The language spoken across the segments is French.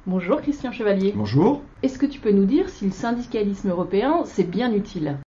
Bonjour Christian Chevalier. Bonjour. Est-ce que tu peux nous dire si le syndicalisme européen, c'est bien utile?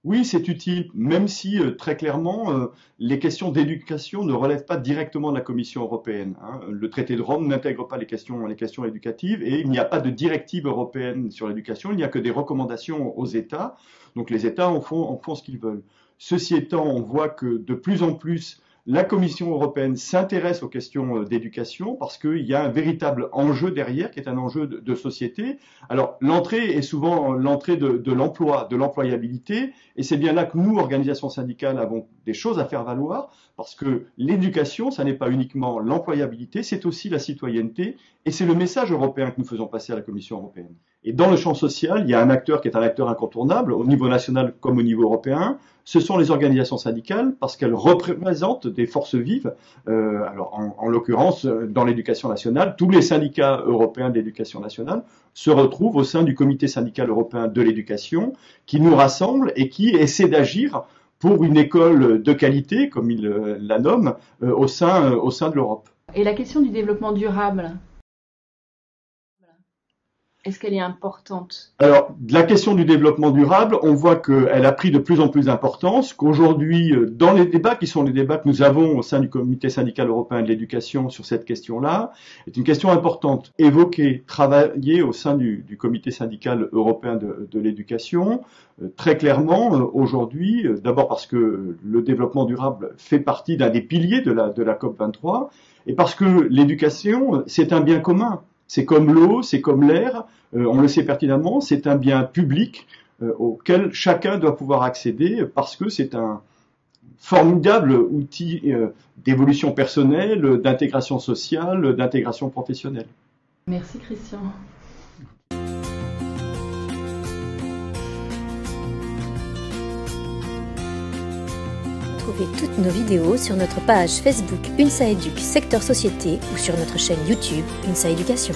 Oui, c'est utile, même si très clairement, les questions d'éducation ne relèvent pas directement de la Commission européenne, hein. Le traité de Rome n'intègre pas les questions éducatives et il n'y a pas de directive européenne sur l'éducation, il n'y a que des recommandations aux États. Donc les États en font ce qu'ils veulent. Ceci étant, on voit que de plus en plus, la Commission européenne s'intéresse aux questions d'éducation parce qu'il y a un véritable enjeu derrière, qui est un enjeu de société. Alors, l'entrée est souvent l'entrée de l'emploi, de l'employabilité, et c'est bien là que nous, organisations syndicales, avons des choses à faire valoir, parce que l'éducation, ça n'est pas uniquement l'employabilité, c'est aussi la citoyenneté, et c'est le message européen que nous faisons passer à la Commission européenne. Et dans le champ social, il y a un acteur qui est un acteur incontournable, au niveau national comme au niveau européen, ce sont les organisations syndicales, parce qu'elles représentent des forces vives. Alors, en l'occurrence, dans l'éducation nationale, tous les syndicats européens de l'éducation nationale se retrouvent au sein du comité syndical européen de l'éducation, qui nous rassemble et qui essaie d'agir pour une école de qualité, comme il la nomme, au sein de l'Europe. Et la question du développement durable, est-ce qu'elle est importante? Alors, la question du développement durable, on voit qu'elle a pris de plus en plus d'importance, qu'aujourd'hui, dans les débats qui sont les débats que nous avons au sein du comité syndical européen de l'éducation sur cette question-là, est une question importante. Évoquée, travaillée au sein du comité syndical européen de l'éducation, très clairement, aujourd'hui, d'abord parce que le développement durable fait partie d'un des piliers de la COP23, et parce que l'éducation, c'est un bien commun. C'est comme l'eau, c'est comme l'air, on le sait pertinemment, c'est un bien public auquel chacun doit pouvoir accéder parce que c'est un formidable outil d'évolution personnelle, d'intégration sociale, d'intégration professionnelle. Merci Christian. Retrouvez toutes nos vidéos sur notre page Facebook UNSA Éduc Secteur Société ou sur notre chaîne YouTube UNSA Éducation.